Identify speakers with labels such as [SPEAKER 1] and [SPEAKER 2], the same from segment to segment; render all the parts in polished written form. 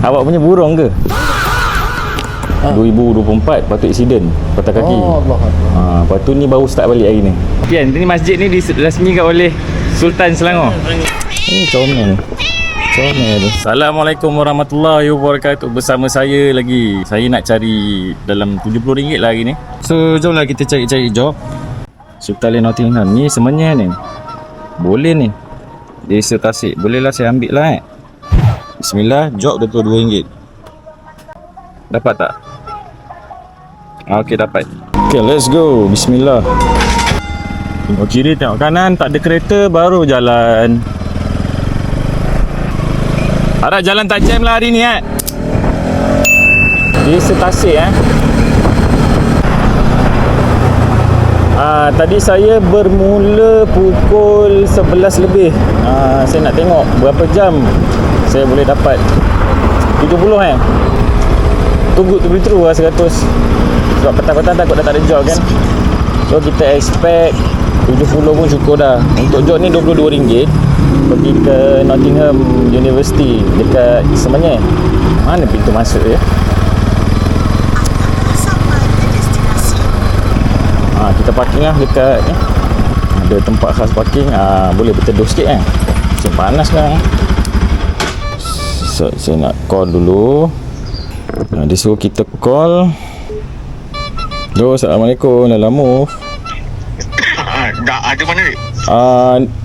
[SPEAKER 1] Awak punya burung ke? 2024 patut aksiden patah kaki.
[SPEAKER 2] Allah.
[SPEAKER 1] Lepas tu ni baru start balik hari ni. Pian, ni masjid ni dirasmikan oleh Sultan Selangor. Comel. Assalamualaikum warahmatullahi wabarakatuh. Bersama saya lagi. Saya nak cari dalam RM70 lah hari ni. So jomlah kita cari-cari job Sultan Nottingham ni sebenarnya ni. Boleh ni. Desa Tasik. Boleh lah saya ambil lah Bismillah, job RM22. Dapat tak? Okey, dapat. Okay, let's go. Bismillah. Tengok kiri, tengok kanan. Tak ada kereta, baru jalan. Harap jalan tak jam lah hari ni Desa Tasik Tadi saya bermula pukul 11 lebih. Saya nak tengok berapa jam saya boleh dapat 70 Too good to be true lah 100. Sebab petang-petang takut dah tak ada job kan. So kita expect 70 pun cukup dah. Untuk job ni RM22. Pergi ke Nottingham University dekat Semenyih. Mana pintu masuk dia? Kita parking lah dekat ada tempat khas parking. Boleh berteduh sikit Macam panas sekarang. So, saya nak call dulu. Dia suruh kita call. Hello, Assalamualaikum. Lalamu.
[SPEAKER 3] Ada mana ni?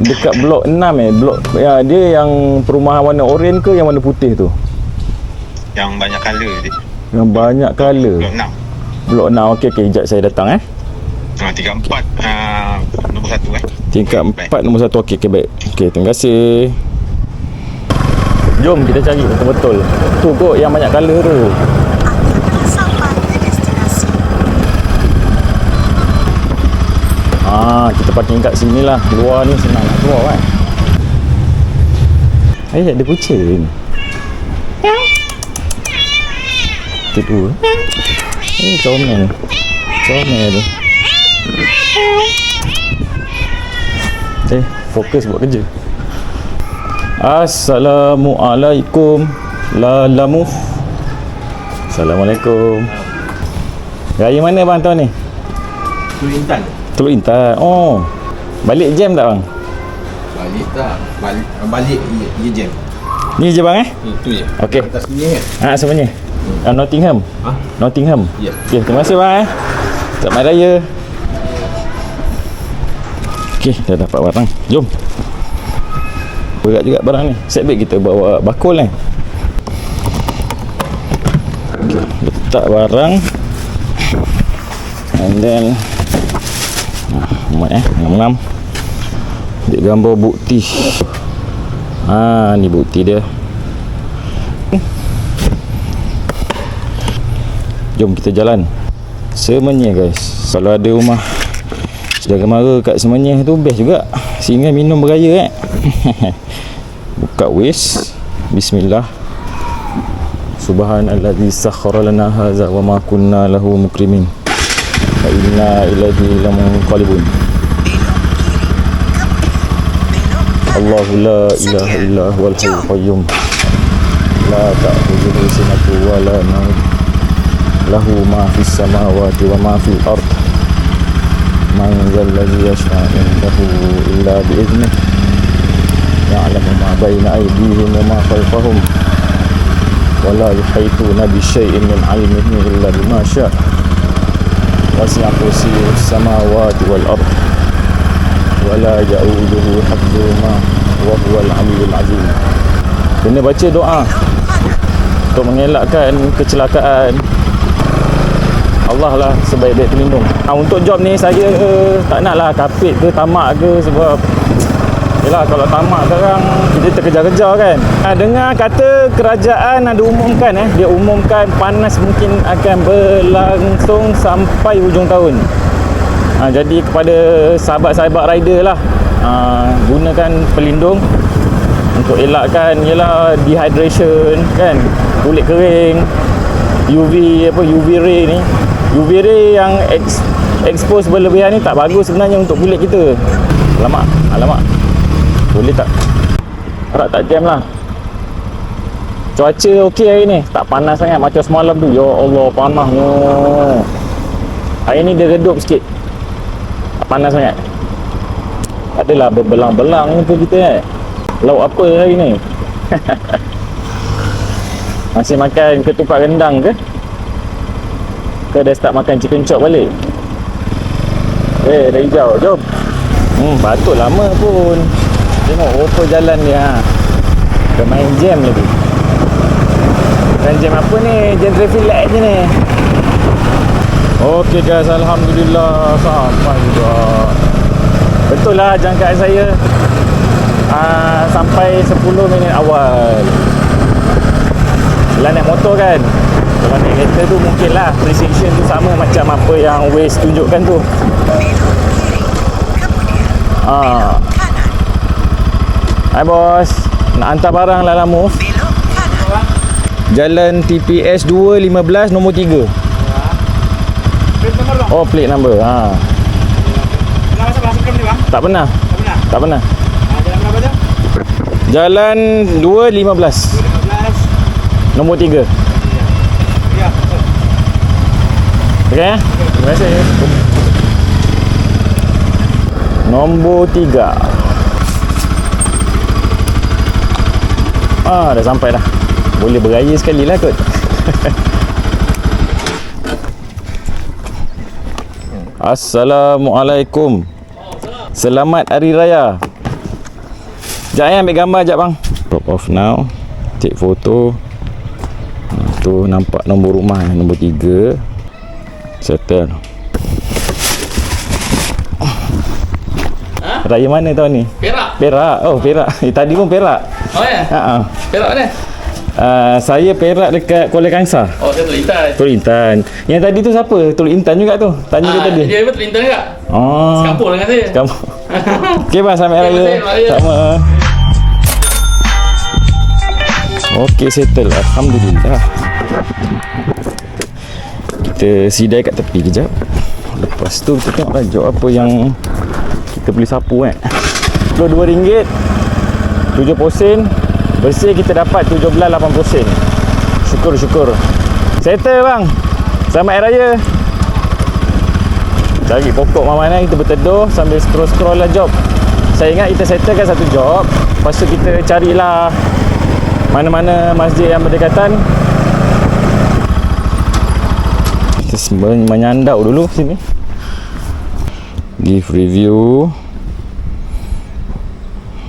[SPEAKER 1] Dekat blok 6 blok ya, dia yang perumahan warna oranye ke yang warna putih tu?
[SPEAKER 3] Yang banyak colour je.
[SPEAKER 1] Yang banyak colour.
[SPEAKER 3] Blok 6.
[SPEAKER 1] Blok 6. Okey, sekejap saya datang
[SPEAKER 3] Tingkat 4 nombor 1
[SPEAKER 1] Tingkat 4 nombor 1. Okey, baik. Okey, terima kasih. Jom kita cari betul-betul. Tu kot yang banyak colour tu. Kita parking kat sini lah. Luar ni senang nak keluar ada kucing. Itu dua. Comel tu. Fokus buat kerja. Assalamualaikum. Lalamu. Assalamualaikum. Raya mana bang tahun ni? Teluk Intan. Balik jam tak bang?
[SPEAKER 2] Balik tak. Balik ia jam.
[SPEAKER 1] Ni je bang
[SPEAKER 2] Itu je.
[SPEAKER 1] Okey.
[SPEAKER 2] Atas ni
[SPEAKER 1] Sebenarnya. Nottingham. Nottingham.
[SPEAKER 2] Ya.
[SPEAKER 1] Okey, terima kasih bang Selamat Raya. Okey, dah dapat barang. Jom. Berat juga barang ni. Set baik kita bawa bakul Okey, letak barang. And then Enam. Dia gambar bukti. Ni bukti dia. Jom kita jalan Semenyih guys. Kalau ada rumah saudara mara kat Semenyih tu best juga. Sehingga minum beraya Buka waste. Bismillah. Subhanallazi sakhkhara lana hadza wa ma kunna lahu mukrimin. Wa inna ilaihi lamunqalibun. Allahu la ilaha illa huwal hayyul qayyum. La ta'khudhuhu sinatun wa la nawm. Lahu ma fis samawati wa ma fil ard. Man dzal ladzi yashfa'u indahu illa bi idhnih. Ya'lamu ma baina aydihim wa ma khalfahum. Wa la yuhituna bi syai'in min 'ilmihi illa bima syaa'. Wasi'a kursiyyuhu samawati wal ard. Wala ya'uduhu hafdhuhuma wa huwal 'aliyyul 'azim. Kena baca doa untuk mengelakkan kecelakaan. Allah lah sebaik-baik pelindung. Untuk job ni saya tak naklah kapit ke tamak ke. Sebab yelah, kalau tamak sekarang kita terkejar-kejar kan. Dengar kata kerajaan ada umumkan dia umumkan panas mungkin akan berlangsung sampai hujung tahun. Jadi kepada sahabat-sahabat rider lah, gunakan pelindung untuk elakkan dehydration kan, kulit kering, UV ray ni. UV ray yang expose berlebihan ni tak bagus sebenarnya untuk kulit kita. Alamak. Boleh tak? Harap tak jam lah. Cuaca okey hari ni. Tak panas sangat macam semalam tu. Ya Allah, panasnya. Hari ni dia redup sikit. Tak panas sangat. Adalah berbelang-belang tu kita Lauk apa hari ni? Masih makan ketupat rendang ke? Ke dah start makan chicken chop balik? Dah hijau, jom. Patut lama pun. Tengok rupa jalan dia. Dah main jam lagi. Dan jam apa ni? Jam traffic light je ni. Okey guys, alhamdulillah sampai juga. Betul lah jangkaan saya sampai 10 minit awal. Kalau naik motor kan, kalau naik kereta tu mungkin lah precision tu sama macam apa yang Waze tunjukkan tu. Hai bos, nak hantar barang lah Lamu. Jalan TPS 215 nombor 3. Oh, plate number.
[SPEAKER 4] Pernah masuk kelam ni bang?
[SPEAKER 1] Tak pernah. Tak pernah.
[SPEAKER 4] Jalan berapa tu?
[SPEAKER 1] Jalan 215 nombor 3.
[SPEAKER 4] Ya, betul.
[SPEAKER 1] Okey eh? Terima kasih. Nombor 3. Dah sampai dah. Boleh beraya sekali lah kot. Assalamualaikum. Selamat Hari Raya. Sekejap ambil gambar sekejap bang. Drop off now. Take photo. Tu nampak nombor rumah nombor 3. Settle. Raya mana tahun ni?
[SPEAKER 2] Perak.
[SPEAKER 1] Perak. Oh, Perak. Tadi pun Perak.
[SPEAKER 2] Oh ya? Perak mana?
[SPEAKER 1] Saya Perak dekat Kuala Kangsar.
[SPEAKER 2] Oh, saya Teluk Intan.
[SPEAKER 1] Teluk Intan. Yang tadi tu siapa? Teluk Intan juga tu. Tanya dia tadi.
[SPEAKER 2] Dia Teluk Intan juga.
[SPEAKER 1] Oh.
[SPEAKER 2] Sekampung dengan saya.
[SPEAKER 1] Sekampung. Okey bang, selamat Hari Raya. Sama. Okey, settle. Alhamdulillah. Kita sidai kat tepi kejap. Lepas tu kita tengoklah job apa yang kita boleh sapu kan. RM22, 70 sen. Bersih kita dapat 17.80 sen. Syukur. Settle bang. Selamat Hari Raya. Cari pokok mana kita berteduh sambil scroll lah job. Saya ingat kita settlekan satu job. Lepas tu kita carilah mana-mana masjid yang berdekatan. Kita menyandau dulu sini. Give review.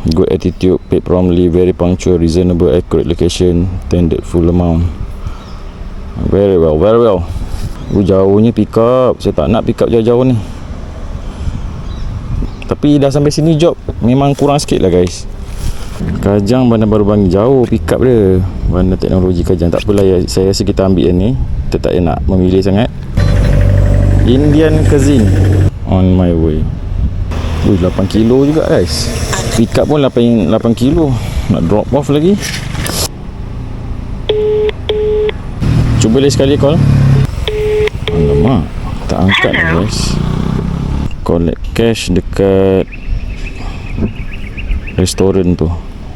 [SPEAKER 1] Good attitude, paid promptly, very punctual, reasonable, accurate location, tendered full amount. Very well. Jauhnya pick up. Saya tak nak pick up jauh-jauh ni. Tapi dah sampai sini job memang kurang sikit lah guys. Kajang Bandar Baru Bangi jauh pick up dia. Bandar Teknologi Kajang. Tak apalah, saya rasa kita ambil yang ni. Kita tak nak memilih sangat. Indian Cuisine on my way. 8 kilo juga guys. Pick up pun 8 kilo. Nak drop off lagi. Cuba lagi sekali call. Alamak, tak angkat lah guys. Collect cash dekat restoran tu.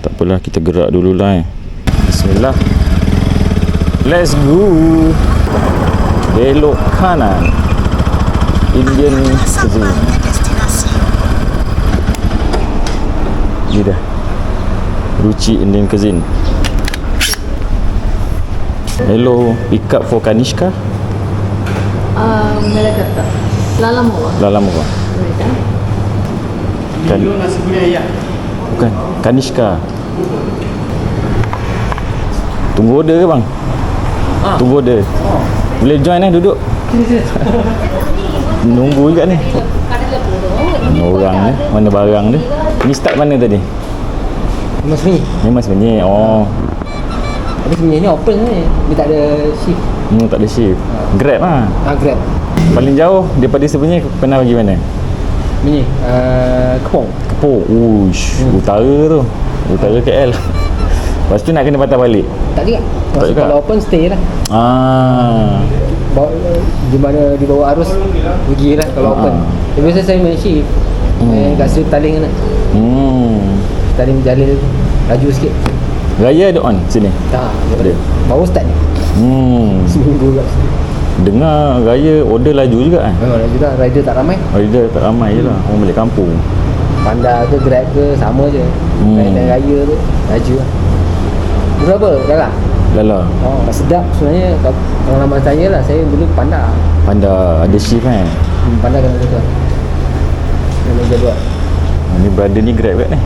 [SPEAKER 1] Tak apalah, kita gerak dululah. Bismillah. Let's go. Belok kanan. Indian Cuisine. Ni dah Ruchi Indian Cuisine. Hello, pick up for Kanishka.
[SPEAKER 5] Melekata
[SPEAKER 1] Lalamova.
[SPEAKER 4] Milo nasi kunyit ayam.
[SPEAKER 1] Bukan, Kanishka. Tunggu order ke bang? Tunggu order. Boleh join duduk. Nunggu juga ni. Mana orang ni? Mana barang dia? Ni start mana tadi?
[SPEAKER 6] Mas ni.
[SPEAKER 1] Memang sebenarnya. Oh.
[SPEAKER 6] Tapi sebenarnya ni open ni. Dia tak ada shift.
[SPEAKER 1] Tak ada shift. Grab lah.
[SPEAKER 6] Grab.
[SPEAKER 1] Paling jauh daripada sebenarnya pernah pergi mana?
[SPEAKER 6] Ni Kepong.
[SPEAKER 1] Kepong. Uish, utara tu. Utara KL. Lepas tu nak kena patah balik.
[SPEAKER 6] Tak juga.
[SPEAKER 1] Tak juga.
[SPEAKER 6] Kalau open stay lah. Bawa, di mana di bawah arus pergi lah kalau open. Tapi biasa saya main shift. Kat Sri Taling kan. Taling Jalil laju sikit.
[SPEAKER 1] Raya ada on sini?
[SPEAKER 6] Tak,
[SPEAKER 1] Ada.
[SPEAKER 6] baru start ni. Seminggu kat sini.
[SPEAKER 1] Dengar raya order laju juga kan?
[SPEAKER 6] Memang laju lah, rider tak ramai.
[SPEAKER 1] Rider tak ramai je lah, orang balik kampung.
[SPEAKER 6] Panda ke Grab ke sama je. Rider raya tu laju lah. Berapa? Dah lah.
[SPEAKER 1] Dah lah.
[SPEAKER 6] Oh, sedap sebenarnya. Kalau nama saya lah, saya dulu Panda.
[SPEAKER 1] Panda ada shift kan?
[SPEAKER 6] Panda kena jadual. Kena jadual.
[SPEAKER 1] Ni brother ni Grab kat ni.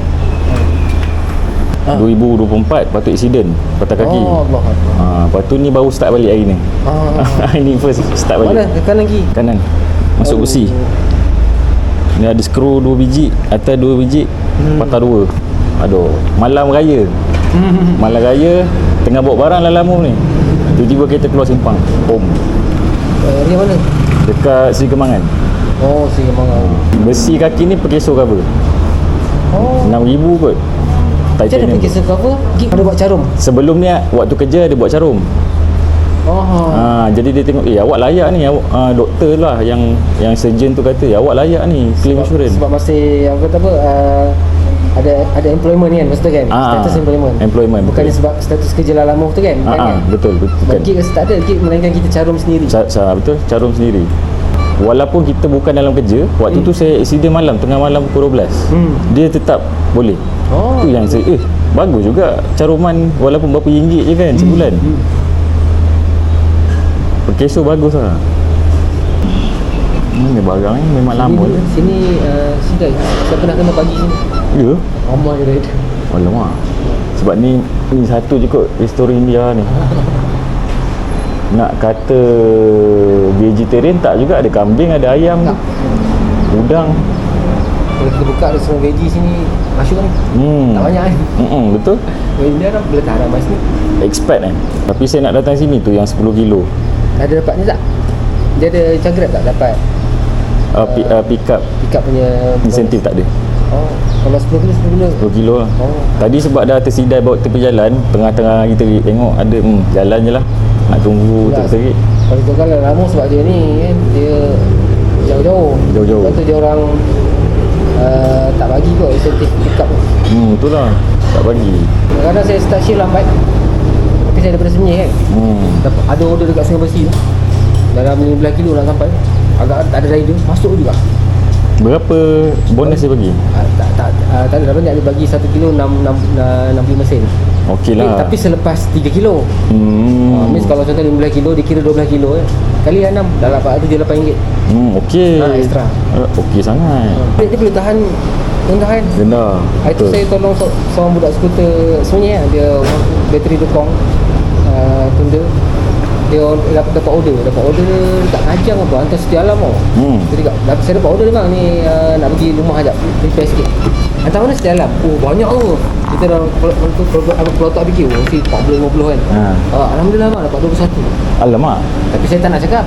[SPEAKER 1] 2024 patut accident patah kaki.
[SPEAKER 6] Oh, Allah.
[SPEAKER 1] Lepas tu ni baru start balik hari ni. Hari ni first start balik.
[SPEAKER 6] Mana? Ke kanan lagi?
[SPEAKER 1] Kanan. Masuk besi. Ni ada skru 2 biji, atas 2 biji, patah 2. Aduh, malam raya. Malam raya tengah bawa barang dalam lama ni. Tiba-tiba kereta keluar simpang. Bom.
[SPEAKER 6] Ni mana?
[SPEAKER 1] Dekat Seri Kembangan.
[SPEAKER 6] Oh, Seri Kembangan.
[SPEAKER 1] Besi kaki ni perkeso cover.
[SPEAKER 6] Oh.
[SPEAKER 1] 6,000 kot.
[SPEAKER 6] Macam mana
[SPEAKER 1] Titanium.
[SPEAKER 6] pergi cover? Ada buat carum?
[SPEAKER 1] Sebelum ni waktu kerja dia buat carum.
[SPEAKER 6] Oh.
[SPEAKER 1] Jadi dia tengok awak layak ni, awak doktor lah yang surgeon tu kata awak layak ni claim insurance.
[SPEAKER 6] Sebab masih yang kata apa ada employment ni kan, maksudnya kan, status employment.
[SPEAKER 1] Employment.
[SPEAKER 6] Bukannya sebab status kerja lama tu kan, bukan kan?
[SPEAKER 1] Betul.
[SPEAKER 6] Sebab gig rasa tak ada, gig melainkan kita carum sendiri.
[SPEAKER 1] Betul, carum sendiri. Walaupun kita bukan dalam kerja, waktu tu saya accident malam, tengah malam pukul 12. Dia tetap boleh. Tu yang saya bagus juga caruman walaupun berapa ringgit je kan sebulan. Perkeso bagus lah. Ni barang ni memang lama je.
[SPEAKER 6] Sini sidai. Saya pernah kena pagi sini.
[SPEAKER 1] Ya?
[SPEAKER 6] Ramai je rider.
[SPEAKER 1] Alamak. Sebab ni satu je kot restoran India ni. Nak kata vegetarian tak juga, ada kambing, ada ayam,
[SPEAKER 6] tak.
[SPEAKER 1] Udang.
[SPEAKER 6] Kalau kita buka ada semua veggie sini, masyuk kan? Tak banyak kan?
[SPEAKER 1] Betul.
[SPEAKER 6] India dah boleh tak ramai sini.
[SPEAKER 1] Expat kan. Tapi saya nak datang sini tu yang 10 kilo.
[SPEAKER 6] Ada dapat ni tak? Dia ada macam Grab tak dapat?
[SPEAKER 1] Pick up
[SPEAKER 6] punya
[SPEAKER 1] insentif tak ada.
[SPEAKER 6] Oh, kalau 10 kilo 10 kilo.
[SPEAKER 1] 10 kilo lah.
[SPEAKER 6] Oh.
[SPEAKER 1] Tadi sebab dah tersidai bawa tepi jalan, tengah-tengah kita tengok ada jalan je lah. Nak tunggu
[SPEAKER 6] Ya.
[SPEAKER 1] tersegit.
[SPEAKER 6] Kalau tu kalau lama sebab dia ni kan, dia jauh-jauh. Lepas tu dia orang tak bagi kot insentif pick up tu.
[SPEAKER 1] Betul lah. Tak bagi.
[SPEAKER 6] Kadang-kadang saya start shift lambat. Tapi saya daripada Semenyih kan. Ada order dekat Sungai Besi tu. Dalam 15 kilo nak sampai. Agak tak ada rider, masuk juga.
[SPEAKER 1] Berapa bonus dia bagi?
[SPEAKER 6] Tak ada dah banyak, dia bagi 1 kilo 65 sen.
[SPEAKER 1] Okey lah.
[SPEAKER 6] Tapi selepas 3 kilo. Means kalau contoh 15 kilo dikira 12 kilo kan. Kali 6 dah dapat RM78.
[SPEAKER 1] Okey.
[SPEAKER 6] Extra.
[SPEAKER 1] Okey sangat.
[SPEAKER 6] Dia boleh tahan rendah kan.
[SPEAKER 1] Rendah.
[SPEAKER 6] Itu saya tolong seorang budak skuter sebenarnya dia bateri dekong tunda. Dia dapat order tak ajang apa, hantar setia alam tau. Jadi saya dapat order memang ni nak pergi rumah ajak repair sikit. Hantar mana setia alam? Oh banyak tu. Kita dah kalau tak fikir mesti 40-50 kan. Alhamdulillah mak dapat 21.
[SPEAKER 1] Alamak.
[SPEAKER 6] Tapi saya tak nak cakap.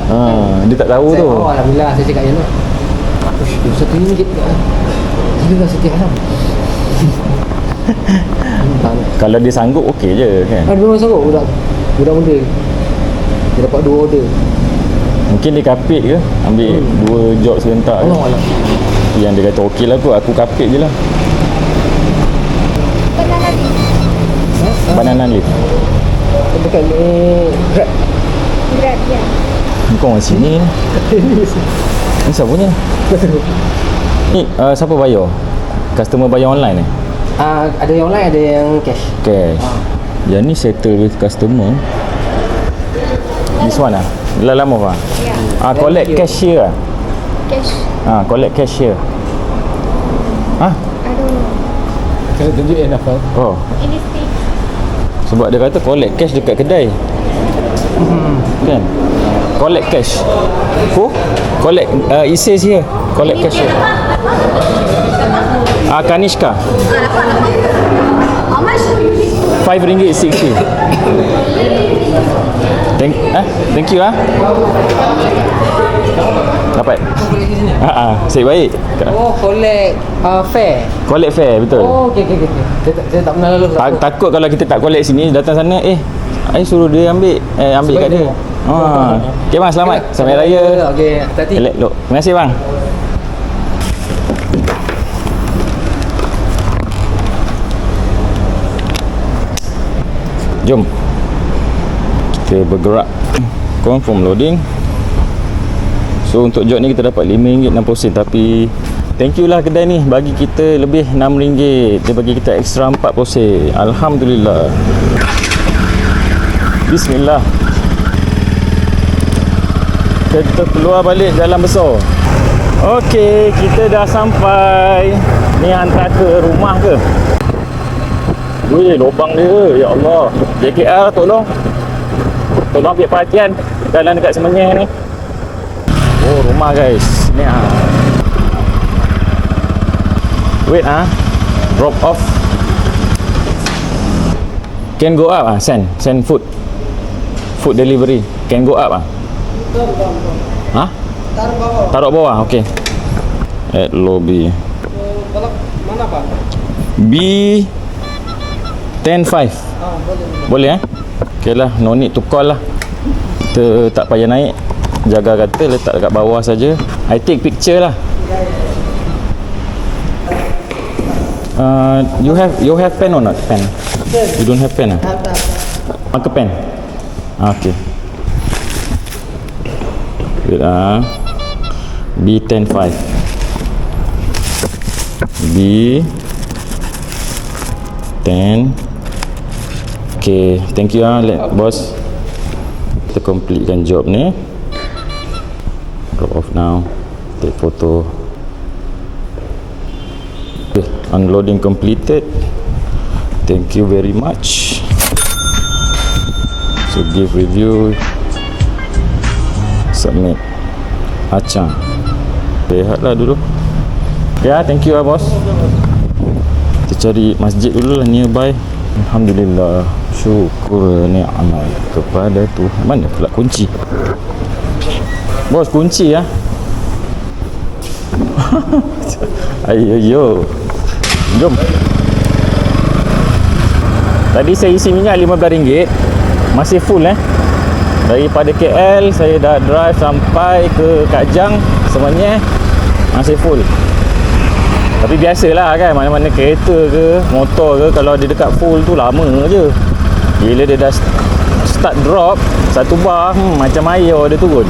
[SPEAKER 1] Dia tak tahu tu.
[SPEAKER 6] Alhamdulillah saya cakap macam tu. Ush, RM21 gila lah setia alam.
[SPEAKER 1] Kalau dia sanggup okey je kan.
[SPEAKER 6] Memang sanggup budak muda. Dia dapat 2 order.
[SPEAKER 1] Mungkin dia kapit ke, ambil 2 job serentak je.
[SPEAKER 6] Allah.
[SPEAKER 1] Yang dia kata okey lah kot, aku kapit je lah. Banana leaf.
[SPEAKER 6] Dekat ni Grab.
[SPEAKER 5] Grab ya.
[SPEAKER 1] Kau orang sini ni. Ni siapa punya? Ni siapa bayar? Customer bayar online ni?
[SPEAKER 6] Ada yang online, ada yang cash.
[SPEAKER 1] Cash. Yang ni settle with customer. This one lah. Dah lama pak?
[SPEAKER 5] Ya.
[SPEAKER 1] Collect cashier lah.
[SPEAKER 5] Cash.
[SPEAKER 1] Collect cashier.
[SPEAKER 5] I don't know.
[SPEAKER 6] Kena tunjuk apa?
[SPEAKER 1] Oh.
[SPEAKER 5] In this thing.
[SPEAKER 1] Sebab dia kata collect cash dekat kedai. Kan? Collect cash. Collect it says here. Collect cash here. Kanishka.
[SPEAKER 5] How much?
[SPEAKER 1] RM5.60. Thank you Dapat. Saya baik.
[SPEAKER 6] Oh, collect fare.
[SPEAKER 1] Collect fare betul.
[SPEAKER 6] Oh, okey. Saya tak pernah lalu.
[SPEAKER 1] Takut kalau kita tak collect sini, datang sana suruh dia ambil kat dia. Okey bang, selamat. Sampai raya.
[SPEAKER 6] Okey, hati-hati.
[SPEAKER 1] Elok. Terima kasih bang. Jom kita bergerak. Confirm loading. So untuk jog ni kita dapat RM5.60, tapi thank you lah kedai ni bagi kita lebih RM6. Dia bagi kita extra 4 sen. Alhamdulillah. Bismillah. Kita keluar balik jalan besar. Okey, kita dah sampai. Ni hantar ke rumah ke? Weh, lubang dia. Ya Allah. JKR tolong ambil perhatian jalan dekat Semenyih ni. Oh, rumah guys. Ni wait drop off. Can go up send food delivery. Can go up taruh bawah. Okay. At lobby.
[SPEAKER 4] Kalau mana Pak?
[SPEAKER 1] B 10.5. Boleh Okay lah, no need to call lah. Kita tak payah naik. Jaga kata letak dekat bawah saja. I take picture lah. You have pen or not? Pen. You don't have pen Marker pen. Okay. Wait B 10.5. B 10. Okay, thank you boss. Kita completekan job ni. Drop off now. Take photo. Okay, unloading completed. Thank you very much. So give review. Submit. Acang. Rehatlah dulu. Ya, thank you bos. Kita cari masjid dulu lah nearby. Alhamdulillah, syukur ni'mat kepada Tuhan. Mana pula kunci? Bos, kunci ya. Ayo. Jom. Tadi saya isi minyak RM15. Masih full Daripada KL saya dah drive sampai ke Kajang Semenyih, masih full. Tapi biasalah kan, mana-mana kereta ke motor ke, kalau dia dekat full tu lama je. Bila dia dah start drop satu bar, macam air dia turun.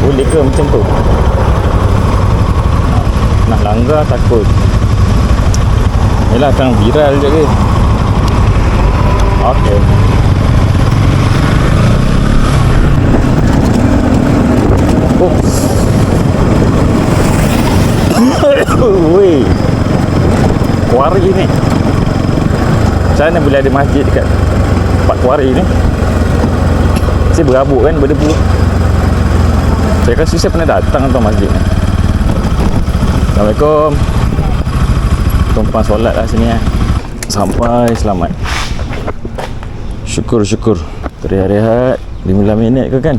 [SPEAKER 1] Boleh ke macam tu? Nak langgar takut. Yelah, kan viral je ke. Okay. Weh, kuari ni. Macam mana boleh ada masjid dekat tempat kuari ni? Saya berabuk kan, berdebu. Saya rasa saya pernah datang tau masjid ni. Assalamualaikum. Tumpang solat lah sini sampai selamat. Syukur. Rehat-rehat 15 minit ke kan.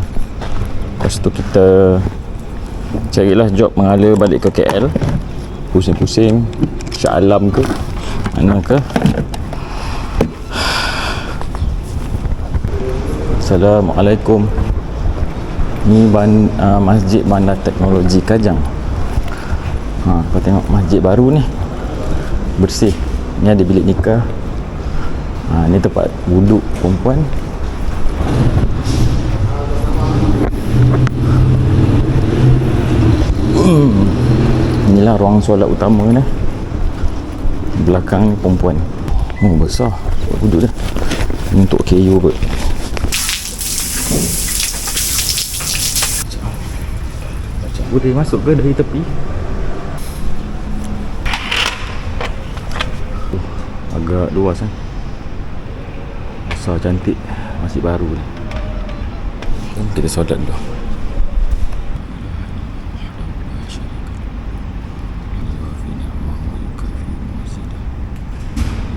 [SPEAKER 1] Lepas tu kita carilah job mengalir balik ke KL. Pusing-pusing Shah Alam ke mana ke. Assalamualaikum. Ni Masjid Bandar Teknologi Kajang. Kau tengok masjid baru ni, bersih. Ni ada bilik nikah. Ni tempat wuduk perempuan. Inilah ruang solat utama ni. Belakang ni perempuan. Besar tempat wuduk dia. Untuk KU kot. Boleh masuk ke dari tepi? Agak luas besar, cantik, masih baru ni. Kita solat dulu.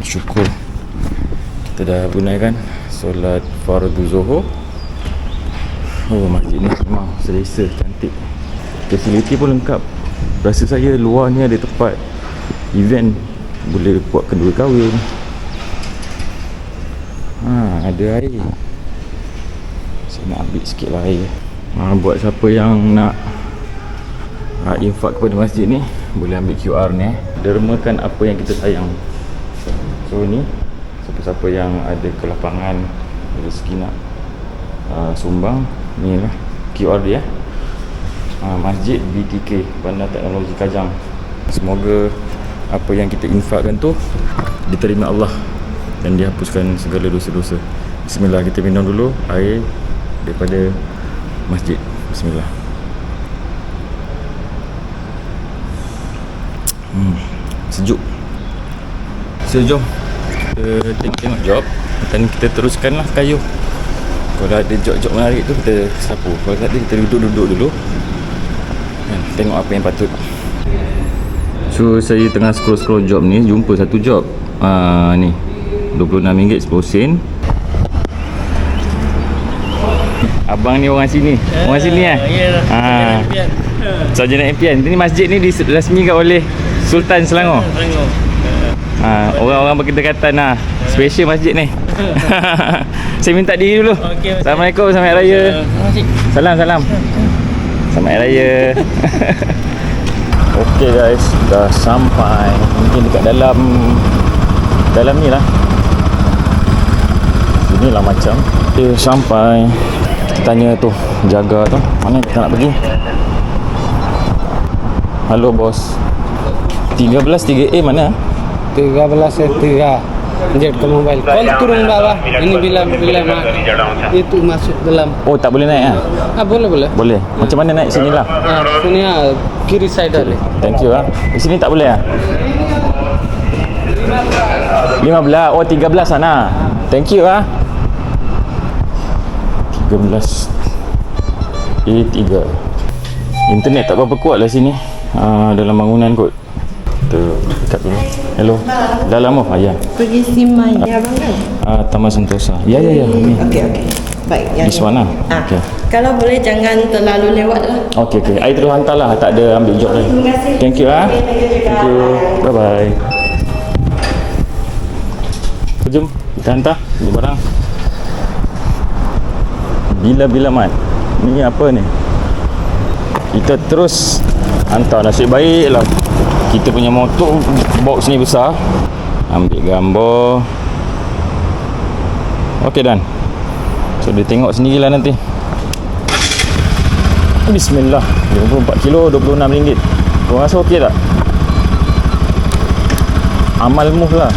[SPEAKER 1] Syukur kita dah gunakan solat fardu Zuhur. Masjid ni memang selesa, cantik. Fasiliti pun lengkap. Rasa saya luar ni ada tempat event, boleh buat kenduri kahwin. Ada air. Saya nak ambil sikit lah air. Buat siapa yang nak infak kepada masjid ni, boleh ambil QR ni. Dermakan apa yang kita sayang. So ni siapa-siapa yang ada kelapangan, rezeki nak sumbang, ni lah QR dia. Masjid BTK, Bandar Teknologi Kajang. Semoga apa yang kita infakkan tu diterima Allah dan dihapuskan segala dosa-dosa. Bismillah, kita minum dulu air daripada masjid. Bismillah. Sejuk. So jom kita tengok job, dan kita teruskanlah kayu. Kalau ada job-job menarik tu kita sapu, kalau tak ada kita duduk-duduk dulu dan tengok apa yang patut. So saya tengah scroll job ni, jumpa satu job ni RM26 10 sen. Abang ni orang sini. Orang sini kan? Ya. Sarjana impian. Ini masjid ni dirasmikan oleh Sultan Selangor. Orang-orang berdekatan lah. Special masjid ni. Saya minta diri dulu. Assalamualaikum, selamat Hari Raya. Salam. Selamat Hari Raya. Okey guys, dah sampai. Mungkin dekat dalam ni lah. Inilah macam. Okay, sampai. Kita tanya tu, jaga tu, mana kita nak pergi? Halo bos. 13-3A mana?
[SPEAKER 4] 13 Jet ke mobile. Call turun bawah. Ini bila itu masuk dalam.
[SPEAKER 1] Oh, tak boleh naik
[SPEAKER 4] Boleh.
[SPEAKER 1] Boleh. Macam mana naik sini lah?
[SPEAKER 4] Sini kiri side ada.
[SPEAKER 1] Thank you Di sini tak boleh 15. Oh, 13 sana. Thank you 13 A3. Internet tak berapa kuat lah sini. Dalam bangunan kot. Kita dekat dulu. Hello. Dah lama ya.
[SPEAKER 7] Pergi Simai ya abang kan?
[SPEAKER 1] Taman Sentosa. Ya. Ni.
[SPEAKER 7] Okey. Baik, yang
[SPEAKER 1] This one lah. Okay.
[SPEAKER 7] Kalau boleh jangan terlalu lewat lah.
[SPEAKER 1] Okey. I terus hantar lah. Tak ada ambil job lagi.
[SPEAKER 7] Terima kasih.
[SPEAKER 1] Thank you Thank you. Bye bye. Jom kita hantar ni barang. Bila mat. Ni apa ni? Kita terus hantar. Nasib baik lah kita punya motor box ni besar. Ambil gambar. Okey dan. So dia tengok sendirilah nanti. Bismillah. 24 kilo RM26. Kau rasa okey tak? Amal muh lah.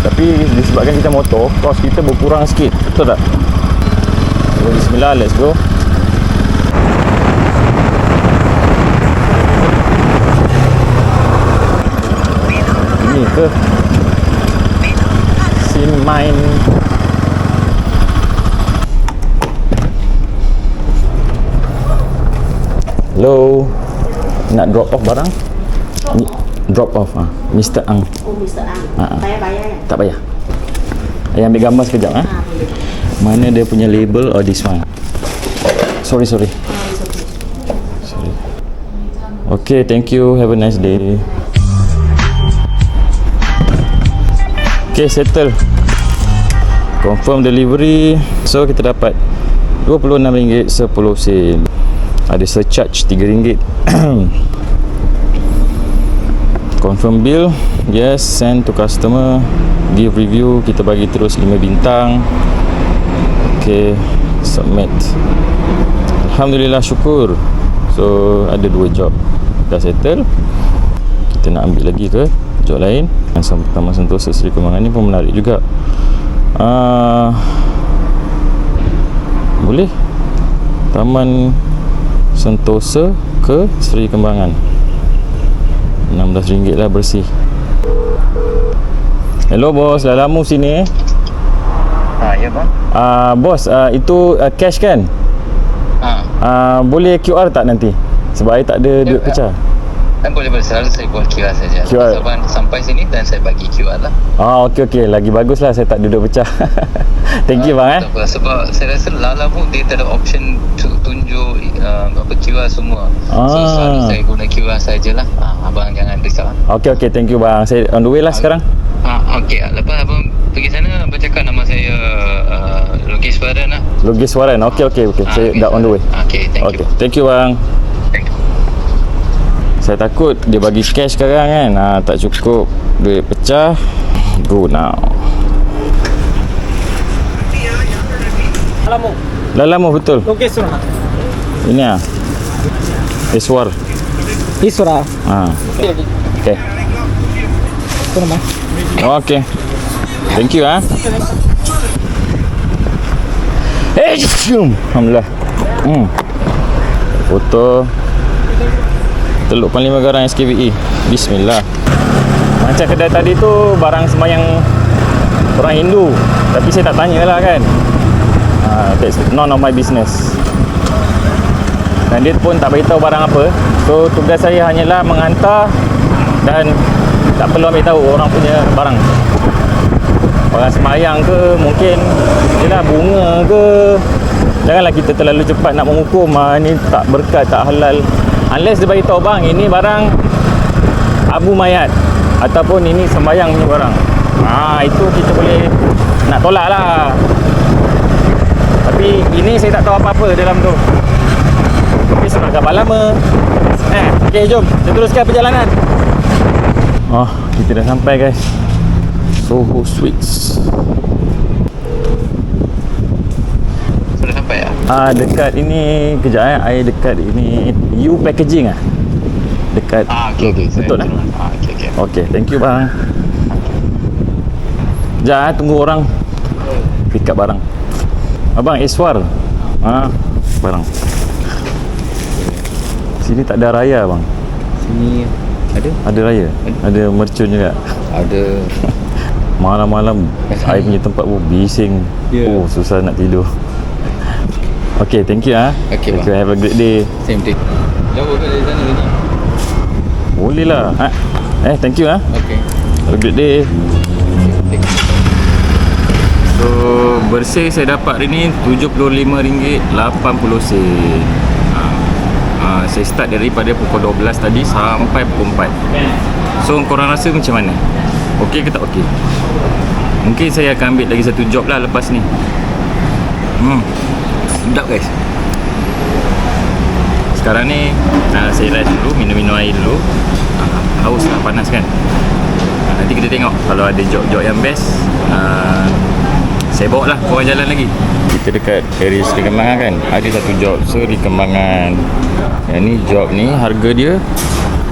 [SPEAKER 1] Tapi disebabkan kita motor, kos kita berkurang sikit. Betul tak? So, bismillah, let's go. Ini ke Simai. Hello. Nak drop off barang? Drop off Mr. Ang.
[SPEAKER 7] Oh, Mr. Ang. Bayar kan?
[SPEAKER 1] Tak payah. Saya ambil gambar sekejap Mana dia punya label? Oh, this one. Sorry. Sorry. Okay, thank you. Have a nice day. Okay, settle. Confirm delivery. So kita dapat RM26 10 sen. Ada surcharge RM3. Confirm bill. Yes, send to customer. Give review. Kita bagi terus 5 bintang. Okay, submit. Alhamdulillah, syukur. So ada 2 job dah settle. Kita nak ambil lagi ke job lain. Taman Sentosa Seri Kembangan ni pun menarik juga. Boleh Taman Sentosa ke Seri Kembangan. RM16 lah bersih. Hello bos, dah lama sini
[SPEAKER 3] Ya bang.
[SPEAKER 1] Bos, itu cash kan? Boleh QR tak nanti? Sebab saya tak ada duit pecah.
[SPEAKER 3] Kan boleh selalu saya buat QR saja.
[SPEAKER 1] QR.
[SPEAKER 3] Sampai sini dan saya bagi QR lah.
[SPEAKER 1] Okey. Lagi bagus lah, saya tak ada duit pecah. Thank you bang.
[SPEAKER 3] Tak apa, sebab saya rasa Lala pun dia tak ada option tunjuk QR semua. So selalu saya guna QR sajalah. Abang jangan risau.
[SPEAKER 1] Okey, thank you bang. Saya on the way lah sekarang.
[SPEAKER 3] Okey, lepas abang pergi sana, abang cakap nama saya Logiswaran lah.
[SPEAKER 1] Logiswaran. Okey. Saya dah on the way.
[SPEAKER 3] Okey, thank you.
[SPEAKER 1] Thank you bang.
[SPEAKER 3] Thank you.
[SPEAKER 1] Saya takut dia bagi cash sekarang kan, tak cukup duit pecah. Go now. Lalamu betul.
[SPEAKER 4] Location
[SPEAKER 1] Ini Iswar.
[SPEAKER 4] Iswara.
[SPEAKER 1] Okay. Okay. Thank you Alhamdulillah. Foto Teluk Panlima Garang SKVE. Bismillah. Macam kedai tadi tu barang sembahyang orang Hindu, tapi saya tak tanya lah kan. That's none of my business. Dan dia pun tak beritahu barang apa. So tugas saya hanyalah menghantar dan tak perlu ambil tahu orang punya barang. Barang sembahyang ke, mungkin yelah bunga ke. Janganlah kita terlalu cepat nak menghukum ini tak berkat, tak halal. Unless dia beritahu bang, ini barang abu mayat ataupun ini sembahyang punya barang. Itu kita boleh nak tolak lah. Tapi ini saya tak tahu apa-apa dalam tu. Tapi surat gambar lama. Okay, jom kita teruskan perjalanan. Kita dah sampai guys, Soho Sweets.
[SPEAKER 3] Sudah sampai ya?
[SPEAKER 1] Dekat ini, kejap I dekat ini U Packaging dekat.
[SPEAKER 3] Okay.
[SPEAKER 1] Betul Okay, thank you bang. Sekejap tunggu orang pick up barang. Abang Iswar. Barang. Sini tak ada raya bang.
[SPEAKER 6] Sini ada
[SPEAKER 1] Raya. Ada mercun juga.
[SPEAKER 6] Ada.
[SPEAKER 1] Malam-malam I punya tempat bising. Susah nak tidur. Okay, thank you
[SPEAKER 6] Okay,
[SPEAKER 1] thank you. Have a great day.
[SPEAKER 6] Same thing.
[SPEAKER 2] Jauh ke dari sana ni?
[SPEAKER 1] Boleh lah. Thank you
[SPEAKER 6] Okay.
[SPEAKER 1] Have a great day. So bersih saya dapat hari ni RM75.80. Saya start daripada pukul 12 tadi sampai pukul 4. So korang rasa macam mana? Okey ke tak okey? Mungkin saya akan ambil lagi satu job lah lepas ni. Sedap guys. Sekarang ni saya rest dulu, minum air dulu. Haus tak panas kan? Nanti kita tengok kalau ada job-job yang best, saya bawa lah korang jalan lagi. Kita dekat Paris di Kembangan kan, ada satu job. So di Kembangan, yang ni job ni harga dia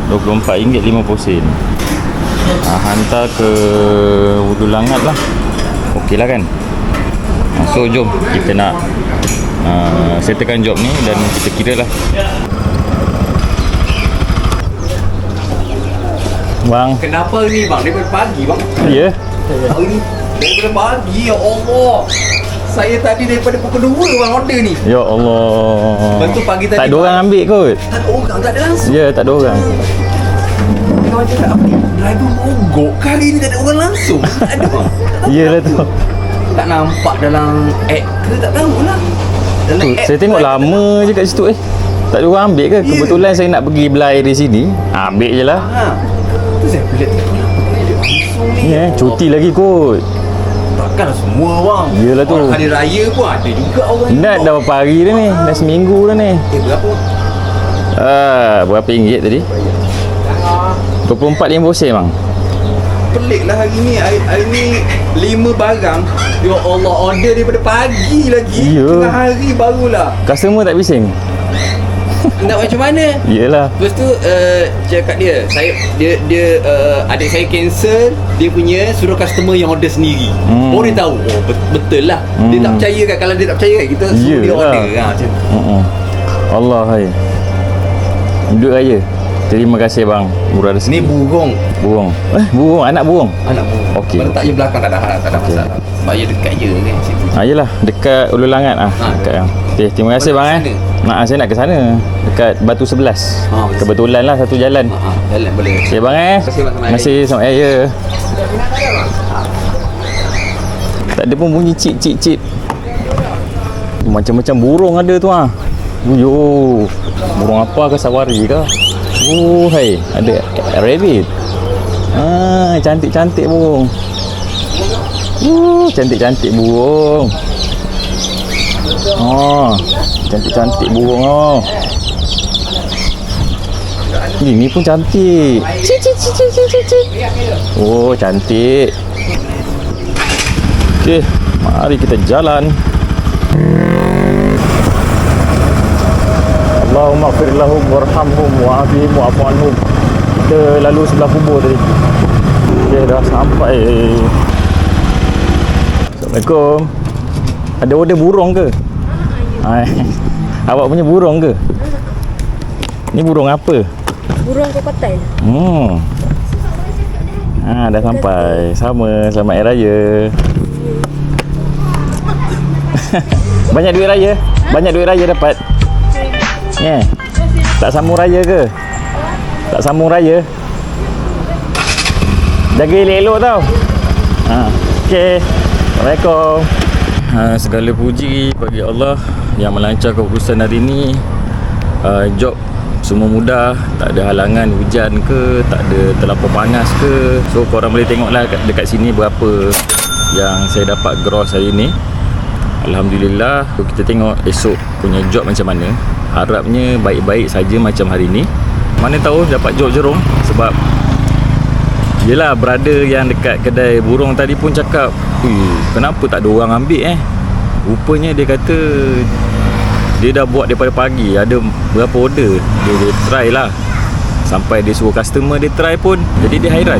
[SPEAKER 1] RM24.50. Hantar ke Wudhu Langat lah. Okey lah kan. So jom kita nak settlekan job ni dan kita kira lah. Bang,
[SPEAKER 2] Kenapa ni bang? Daripada pagi bang?
[SPEAKER 1] ya?
[SPEAKER 2] Hari ni daripada pagi, ya Allah. Saya tadi daripada pukul 2 bang order ni.
[SPEAKER 1] Ya Allah.
[SPEAKER 2] Lepas tu pagi tadi
[SPEAKER 1] tak ada orang ambil kot.
[SPEAKER 2] Tak ada orang, tak ada langsung.
[SPEAKER 1] Ya, tak ada orang.
[SPEAKER 2] Kawan cakap apa ni? Driver mogok. Kali ni tak ada orang langsung. Tak ada bang.
[SPEAKER 1] Yalah tu.
[SPEAKER 2] Tak nampak dalam app ke, tak tahulah. Dalam
[SPEAKER 1] Tu,
[SPEAKER 2] app
[SPEAKER 1] saya tengok
[SPEAKER 2] tu
[SPEAKER 1] lama je kat situ. Tak ada orang ambil ke? Kebetulan saya nak pergi belai di sini. Ambil je lah.
[SPEAKER 2] Tu saya pelik langsung ni.
[SPEAKER 1] Ni cuti lagi kot.
[SPEAKER 2] Takkanlah semua bang.
[SPEAKER 1] Yelah tu.
[SPEAKER 2] Orang hari raya pun ada juga orang.
[SPEAKER 1] Dah berapa hari dah ni? Dah seminggu dah ni.
[SPEAKER 2] Berapa?
[SPEAKER 1] Berapa ringgit tadi? 24.50 bang.
[SPEAKER 2] Pelik lah hari ni. Hari ni 5 barang. Ya Allah, order daripada pagi lagi.
[SPEAKER 1] Ya.
[SPEAKER 2] Tengah hari barulah.
[SPEAKER 1] Customer tak bising?
[SPEAKER 2] Nak macam mana?
[SPEAKER 1] Yelah.
[SPEAKER 2] Lepas tu cakap dia adik saya cancel, dia punya suruh customer yang order sendiri. Baru dia tahu. Betul lah. Dia tak percaya kan. Kalau dia tak percaya kan, kita suruh dia order macam tu.
[SPEAKER 1] Allah hai. Duit raya. Terima kasih bang. Murah rezeki.
[SPEAKER 2] Ni burung.
[SPEAKER 1] Burung. Burung, anak burung.
[SPEAKER 2] Anak burung.
[SPEAKER 1] Okey.
[SPEAKER 2] Letak je belakang tak ada hal, tak ada masalah. Sebab dia dekat je kan situ.
[SPEAKER 1] Yelah, dekat Ulu Langat dekat yang. Okay, terima kasih bang saya nak ke sana. Dekat Batu 11. Kebetulan lah satu jalan.
[SPEAKER 2] Jalan boleh.
[SPEAKER 1] Okay bang
[SPEAKER 2] Terima kasih bang.
[SPEAKER 1] Terima kasih. Ya. Tak ada pun bunyi cip. Macam-macam burung ada tu Yo. Burung apa ke, sawari ke? Hai, ada rabbit. Cantik-cantik burung. Cantik-cantik burung. Cantik-cantik burung. Ini pun cantik. Cik, cik, cik, cik, cik, cik. Oh, cantik. Okey, mari kita jalan. Allahumma ighfir lahum warhamhum wa'afihim wa'fu anhum. Kita lalu sebelah kubur tadi. Okey, dah sampai. Assalamualaikum. Ada order burung ke? Awak punya burung ke? Ni burung apa?
[SPEAKER 5] Burung kokotai.
[SPEAKER 1] Dah sampai. Sama, selamat Hari Raya. Banyak duit raya? Banyak duit raya dapat? Tak sambung raya ke? Tak sambung raya? Jaga elok-elok tau. Okey. Assalamualaikum. Segala puji bagi Allah yang melancarkan urusan hari ni. Job semua mudah, tak ada halangan hujan ke, tak ada terlampau panas ke. So korang boleh tengoklah dekat sini berapa yang saya dapat gross hari ni. Alhamdulillah. So, kita tengok esok punya job macam mana. Harapnya baik-baik saja macam hari ni. Mana tahu dapat job Jurong. Sebab yelah, brother yang dekat kedai burung tadi pun cakap, kenapa tak ada orang ambil Rupanya dia kata dia dah buat daripada pagi, ada berapa order. Dia try lah, sampai dia suruh customer dia try pun. Jadi dia hairan,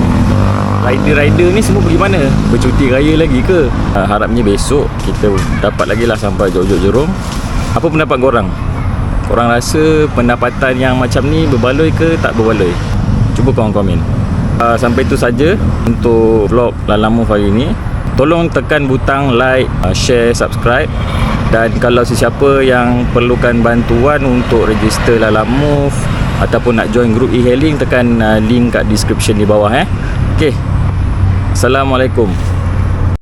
[SPEAKER 1] rider-rider ni semua pergi mana? Bercuti raya lagi ke? Harapnya besok kita dapat lagi lah sampai jauh-jauh Jurong. Apa pendapat korang? Korang rasa pendapatan yang macam ni berbaloi ke tak berbaloi? Cuba korang komen. Sampai itu saja untuk vlog Lala Move hari ini. Tolong tekan butang like, share, subscribe. Dan kalau sesiapa yang perlukan bantuan untuk register Lala Move ataupun nak join grup e-hailing, tekan link kat description di bawah. Okey. Assalamualaikum.